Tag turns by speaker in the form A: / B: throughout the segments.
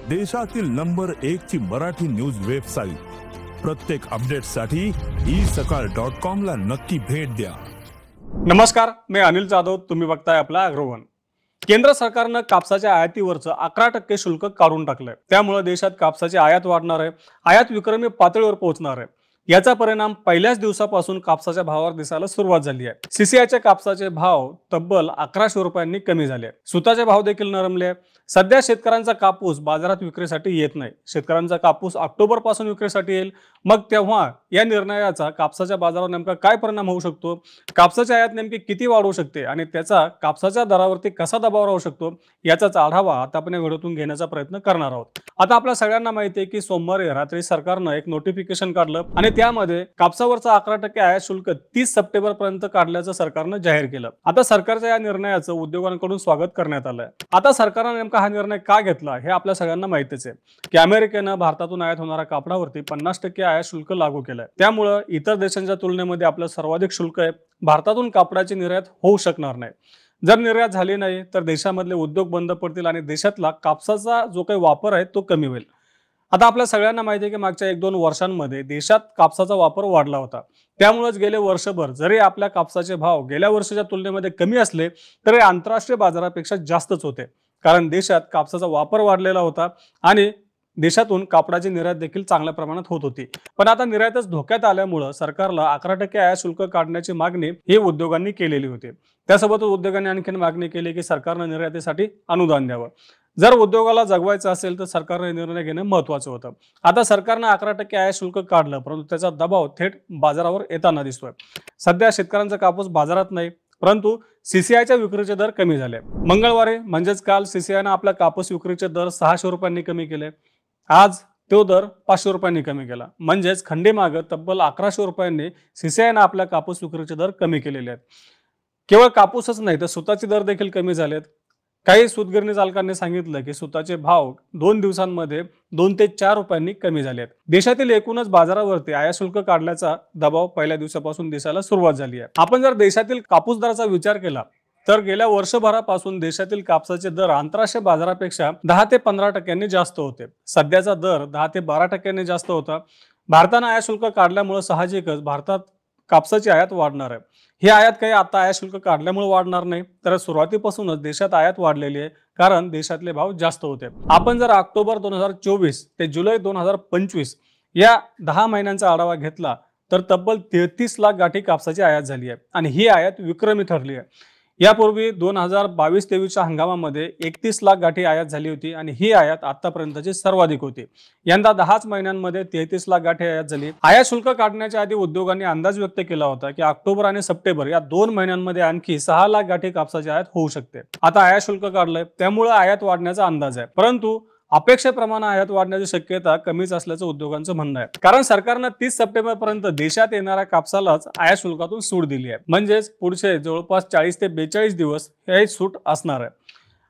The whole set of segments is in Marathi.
A: देशातील नंबर 1 ची मराठी न्यूज वेबसाईट। प्रत्येक अपडेटसाठी isakal.com ला नक्की भेट द्या।
B: नमस्कार, मी अनिल जाधव, तुम्ही बघताय आपला अग्रवन। केंद्र सरकारनं कापसाच्या आयातीवरचं 11% शुल्क काढून टाकलंय। त्यामुळे देशात कापसाची आयात वाढणार आहे, आयात विक्रमी पातळीवर पोहोचणार आहे। याचा परिणाम पहिल्याच दिवसापासून कापसाच्या भावावर दिसायला सुरुवात झाली आहे। सीसीआयच्या कापसाचे भाव तब्बल 1100 रुपयांनी कमी झाले। सुताचे भाव देखील नरमले। सध्या शेतकऱ्यांचा कापूस बाजारात विक्रीसाठी येत नाही। शेतकऱ्यांचा कापूस ऑक्टोबर पासून विक्रीसाठी येईल। मग तेव्हा या निर्णयाचा कापसाच्या बाजारावर नेमका काय परिणाम होऊ शकतो, कापसाची आयात नेमकी किती वाढू शकते आणि त्याचा कापसाच्या दरावरती कसा दबाव राहू शकतो, याचाच आढावा आता आपण या व्हिडिओतून घेण्याचा प्रयत्न करणार आहोत। आता आपल्या सगळ्यांना माहिती आहे की सोमवारी रात्री सरकारनं एक नोटिफिकेशन काढलं आणि त्यामध्ये कापसावरचं 11% आयात शुल्क 30 सप्टेंबर पर्यंत काढल्याचं सरकारनं जाहीर केलं। आता सरकारच्या या निर्णयाचं उद्योगांकडून स्वागत करण्यात आलंय। आता सरकारनं नेमका हा निर्णय का घेतला हे आपल्या सगळ्यांना माहितीच आहे की अमेरिकेनं भारतातून आयात होणाऱ्या कापडावरती 50% आयात शुल्क लागू केलंय। त्यामुळे इतर देशांच्या तुलनेमध्ये आपलं सर्वाधिक शुल्क आहे। भारतातून कापडाची निर्यात होऊ शकणार नाही। जर निर्यात झाली नाही तर देशामधले उद्योग बंद पडतील आणि देशातला कापसाचा जो काही वापर आहे तो कमी होईल। आता आपल्या सगळ्यांना माहिती आहे की मागच्या 1-2 वर्षांमध्ये देशात कापसाचा वापर वाढला होता। त्यामुळेच गेले वर्षभर जरी आपल्या कापसाचे भाव गेल्या वर्षाच्या तुलनेमध्ये कमी असले तरी आंतरराष्ट्रीय बाजारापेक्षा जास्तच होते, कारण देशात कापसाचा वापर वाढलेला होता आणि देशातून कापडाची निर्यात देखील चांगल्या प्रमाणात होत होती। पण आता निर्यातच धोक्यात आल्यामुळे सरकारला 11% आयात शुल्क काढण्याची मागणी ही उद्योगांनी केलेली होती। त्यासोबत उद्योगांनी आणखी मागणी केली की सरकारनं निर्यातीसाठी अनुदान द्यावं। जर उद्योगाला जगवायचं असेल तर सरकारने निर्णय घेणं महत्त्वाचं होतं। आता सरकारनं 11% आयात शुल्क काढलं, परंतु त्याचा दबाव थेट बाजारावर येताना दिसतोय। सध्या शेतकऱ्यांचा कापूस बाजारात नाही, परंतु सीसीआयच्या विक्रीचे दर कमी झाले। मंगळवारी म्हणजेच काल सीसीआयनं आपल्या कापूस विक्रीचे दर 600 रुपयांनी कमी केले। आज तो दर 500 रुपयांनी कमी केला, म्हणजेच खंडीमागं तब्बल 1100 रुपयांनी सीसीआयनं आपल्या कापूस विक्रीचे दर कमी केलेले आहेत। केवळ कापूसच नाही तर सुताचे दर देखील कमी झालेत। काही सूतगिरणी चालकांनी सांगितलं की सुताचे भाव 2 दिवसांमध्ये 2 ते 4 रुपयांनी कमी झाले आहेत। देशातील एकूणच बाजारावरती आयात शुल्क काढण्याचा दबाव पहिल्या दिवसापासून दिसायला सुरुवात झाली आहे। आपण जर देशातील कापूस दराचा विचार केला तर गेल्या वर्षभरापासून देशातील कापसाचे दर आंतरराष्ट्रीय बाजारापेक्षा 10 ते 15% जास्त होते। सध्याचा दर 10 ते 12% जास्त होता। भारतानं आयात शुल्क काढल्यामुळे साहजिकच भारतात कापसाची आयात वाढणार आहे। ही आयात काही आता आयात शुल्क काढल्यामुळे वाढणार नाही, तर सुरुवातीपासूनच देशात आयात वाढलेली आहे, कारण देशातले भाव जास्त होते। आपण जर ऑक्टोबर 2024 ते जुलै 2025 या 10 महिन्यांचा आढावा घेतला तर तब्बल 33 लाख गाठी कापसाची आयात झाली आहे आणि ही आयात विक्रमी ठरली आहे। यापूर्वी 2022-23च्या हंगामामध्ये 31 लाख गाठी आयात झाली होती आणि ही आयात आतापर्यंतची सर्वाधिक होती। यंदा 10 महिन्यांमध्ये 33 लाख गाठी आयात झाली। आयात शुल्क काढण्याच्या आधी उद्योगांनी अंदाज व्यक्त केला होता की ऑक्टोबर आणि सप्टेंबर या 2 महिन्यांमध्ये आणखी 6 लाख गाठी कापसाची आयात होऊ शकते। आता आयात शुल्क काढलंय त्यामुळे आयात वाढण्याचा अंदाज आहे, परंतु अपेक्षेप्रमाणे आयात वाढण्याची शक्यता कमीच असल्याचं उद्योगांचं म्हणणं आहे, कारण सरकारनं 30 सप्टेंबर पर्यंत देशात येणाऱ्या कापसालाच आयात शुल्कातून सूट दिली आहे। म्हणजेच पुढचे जवळपास 40 ते 42 दिवस हे सूट असणार आहे।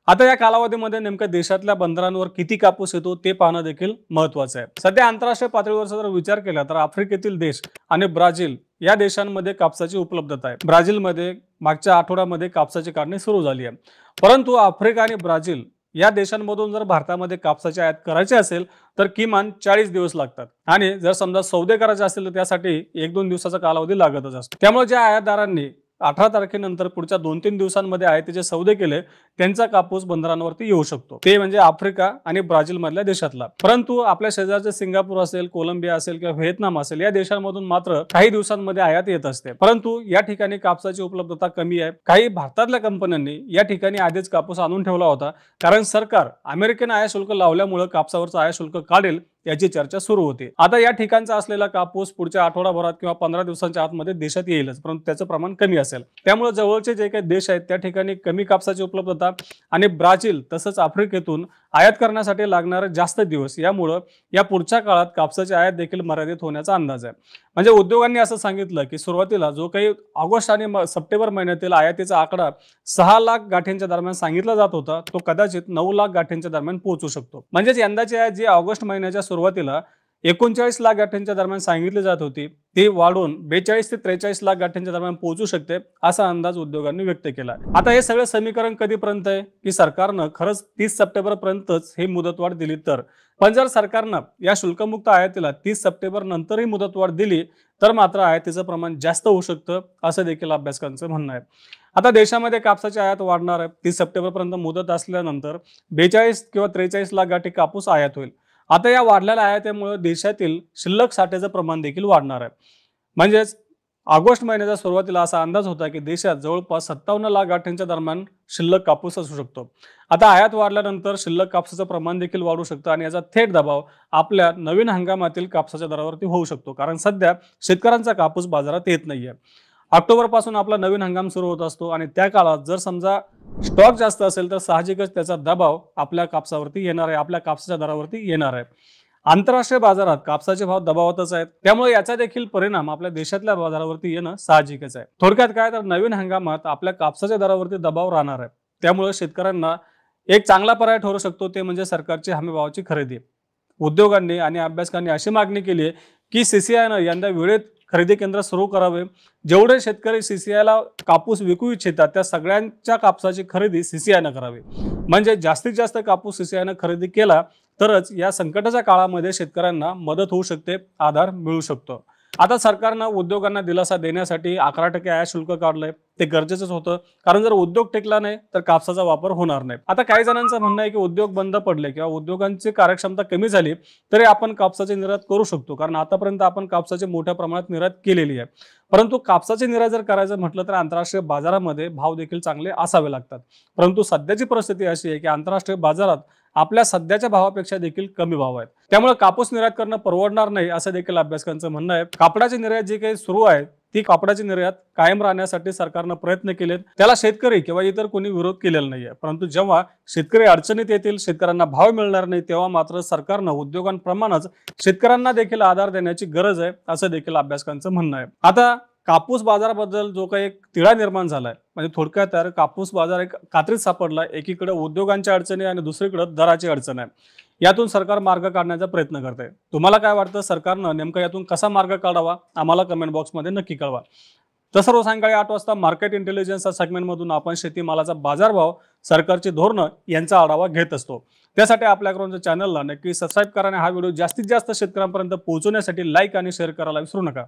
B: आता या कालावधीमध्ये नेमक्या देशातल्या बंदरांवर किती कापूस येतो ते पाहणं देखील महत्त्वाचं आहे। सध्या आंतरराष्ट्रीय पातळीवरचा जर विचार केला तर आफ्रिकेतील देश आणि ब्राझील या देशांमध्ये कापसाची उपलब्धता आहे। ब्राझीलमध्ये मागच्या आठवड्यामध्ये कापसाची काढणी सुरू झाली आहे, परंतु आफ्रिका आणि ब्राझील या देशांमधून जर भारतामध्ये कापसाची आयात करायची असेल तर किमान 40 दिवस लागतात आणि जर समजा सौदे करायचे असेल तर त्यासाठी 1-2 दिवसाचा कालावधी लागतच असतो। त्यामुळे ज्या आयातदारांनी 18 तारखेनंतर पुढच्या 2-3 दिवसांमध्ये आयातीचे सौदे केले त्यांचा कापूस बंदरांवरती येऊ शकतो, ते म्हणजे आफ्रिका आणि ब्राझील मधल्या देशातला। परंतु आपल्या शेजारचे सिंगापूर असेल, कोलंबिया असेल किंवा व्हिएतनाम असेल या देशांमधून मात्र काही दिवसांमध्ये आयात येत असते, परंतु या ठिकाणी कापसाची उपलब्धता कमी आहे। काही भारतातल्या कंपन्यांनी या ठिकाणी आधीच कापूस आणून ठेवला होता, कारण सरकार अमेरिकेने आयात शुल्क लावल्यामुळे कापसावरचं आयात शुल्क काढेल याची चर्चा सुरू होती। आता या ठिकाणचा असलेला कापूस पुढच्या आठवडाभरात किंवा 15 दिवसांच्या आतमध्ये देशात येईलच, परंतु त्याचं प्रमाण कमी असेल। त्यामुळे जवळचे जे काही देश आहेत त्या ठिकाणी कमी कापसाची उपलब्धता आणि ब्राझील तसंच आफ्रिकेतून आयात करण्यासाठी लागणारे जास्त दिवस, यामुळे या पुढच्या काळात कापसाची आयात देखील मर्यादित होण्याचा अंदाज आहे। म्हणजे उद्योगांनी असं सांगितलं की सुरुवातीला जो काही ऑगस्ट आणि सप्टेंबर महिन्यातील आयातीचा आकडा 6 लाख गाठींच्या दरम्यान सांगितला जात होता तो कदाचित 9 लाख गाठींच्या दरम्यान पोहोचू शकतो। म्हणजेच यंदाची आयात जी ऑगस्ट महिन्याच्या सुरुवातीला 39 लाख गाठ्यांच्या दरम्यान सांगितली जात होती ती वाढून 42 ते 43 लाख गाठ्यांच्या दरम्यान पोहोचू शकते असा अंदाज उद्योगांनी व्यक्त केला. आता हे सगळं समीकरण कधीपर्यंत आहे की सरकारनं खरंच 30 सप्टेंबर पर्यंतच ही मुदतवाढ दिली तर. पण जर सरकारनं या शुल्कमुक्त आयातीला 30 सप्टेंबर नंतरही मुदतवाढ दिली तर मात्र आयातीचं प्रमाण जास्त होऊ शकतं असं देखील अभ्यासकांचं म्हणणं आहे. आता देशामध्ये कापसाची आयात वाढणार आहे. 30 सप्टेंबर पर्यंत मुदत असल्यानंतर 42 किंवा 43 लाख गाठी कापूस आयात होईल. आता या वाढलेल्या आयातीमुळे देशातील शिल्लक साठ्याचं प्रमाण देखील वाढणार आहे. म्हणजेच ऑगस्ट महिन्याच्या सुरुवातीला असा अंदाज होता की देशात जवळपास 57 लाख गाठ्यांच्या दरम्यान शिल्लक कापूस असू शकतो. आता आयात वाढल्यानंतर शिल्लक कापसाचं प्रमाण देखील वाढू शकतं आणि याचा थेट दबाव आपल्या नवीन हंगामातील कापसाच्या दरावरती होऊ शकतो. कारण सध्या शेतकऱ्यांचा कापूस बाजारात येत नाहीये. ऑक्टोबर पासून आपला नवीन हंगाम सुरू होत असतो आणि त्या काळात जर समजा स्टॉक जास्त असेल तर साहजिकच त्याचा दबाव आपल्या कापसावरती येणार आहे, आपल्या कापसाच्या दरावरती येणार आहे. आंतरराष्ट्रीय बाजारात कापसाचे भाव दबावातच आहेत, त्यामुळे याचा देखील परिणाम आपल्या देशातल्या बाजारावरती येणं साहजिकच आहे. थोडक्यात काय तर नवीन हंगामात आपल्या कापसाच्या दरावरती दबाव राहणार आहे. त्यामुळे शेतकऱ्यांना एक चांगला पर्याय ठरू शकतो ते म्हणजे सरकारची हमीभावाची खरेदी. उद्योगांनी आणि अभ्यासकांनी अशी मागणी केली आहे की CCIनं यंदा वेळेत खरेदी केंद्र सुरू करावे. जेवढे शेतकरी CCIला कापूस विकू इच्छितात त्या सगळ्यांच्या कापसाची खरेदी CCIनं करावी. म्हणजे जास्तीत जास्त कापूस CCIनं खरेदी केला तरच या संकटाच्या काळामध्ये शेतकऱ्यांना मदत होऊ शकते, आधार मिळू शकतो. आता सरकारनं उद्योगांना दिलासा देण्यासाठी 11% आयात शुल्क काढलंय. ते गरजेचंच होतं, कारण जर उद्योग टिकला नाही तर कापसाचा वापर होणार नाही. आता काही जणांचं म्हणणं आहे की उद्योग बंद पडले किंवा उद्योगांची कार्यक्षमता कमी झाली तरी आपण कापसाची निर्यात करू शकतो, कारण आतापर्यंत आपण कापसाची मोठ्या प्रमाणात निर्यात केलेली आहे. परंतु कापसाची निर्यात जर करायचं म्हटलं तर आंतरराष्ट्रीय बाजारामध्ये भाव देखील चांगले असावे लागतात. परंतु सध्याची परिस्थिती अशी आहे की आंतरराष्ट्रीय बाजारात आपल्या सध्याच्या भावापेक्षा देखील कमी भाव आहेत. त्यामुळे कापूस निर्यात करणं परवडणार नाही असं देखील अभ्यासकांचं म्हणणं आहे. कापडाची निर्यात जी काही सुरू आहे ती कापडाची निर्यात कायम राहण्यासाठी सरकारनं प्रयत्न केलेत. त्याला शेतकरी किंवा इतर कोणी विरोध केलेला नाहीये. परंतु जेव्हा शेतकरी अडचणीत येतील, शेतकऱ्यांना भाव मिळणार नाही, तेव्हा मात्र सरकारनं उद्योगांप्रमाणेच शेतकऱ्यांना देखील आधार देण्याची गरज आहे असं देखील अभ्यासकांचं म्हणणं आहे. आता कापूस बाजाराबद्दल जो काही एक तिढा निर्माण झालाय, म्हणजे थोडक्यात तर कापूस बाजार एक कात्रीत सापडला. एकीकडे उद्योगांच्या अडचणी आणि दुसरीकडे दराची अडचण आहे. यातून सरकार मार्ग काढण्याचा प्रयत्न करते. तुम्हाला काय वाटतं, सरकारनं नेमका यातून कसा मार्ग काढावा? आम्हाला कमेंट बॉक्समध्ये नक्की कळवा. तसं रोज सायंकाळी 8 वाजता मार्केट इंटेलिजन्स या सेगमेंटमधून आपण शेतीमालाचा बाजारभाव, सरकारची धोरणं यांचा आढावा घेत असतो. त्यासाठी आपल्या चॅनलला नक्की सबस्क्राईब करा आणि हा व्हिडिओ जास्तीत जास्त शेतकऱ्यांपर्यंत पोहोचवण्यासाठी लाईक आणि शेअर करायला विसरू नका.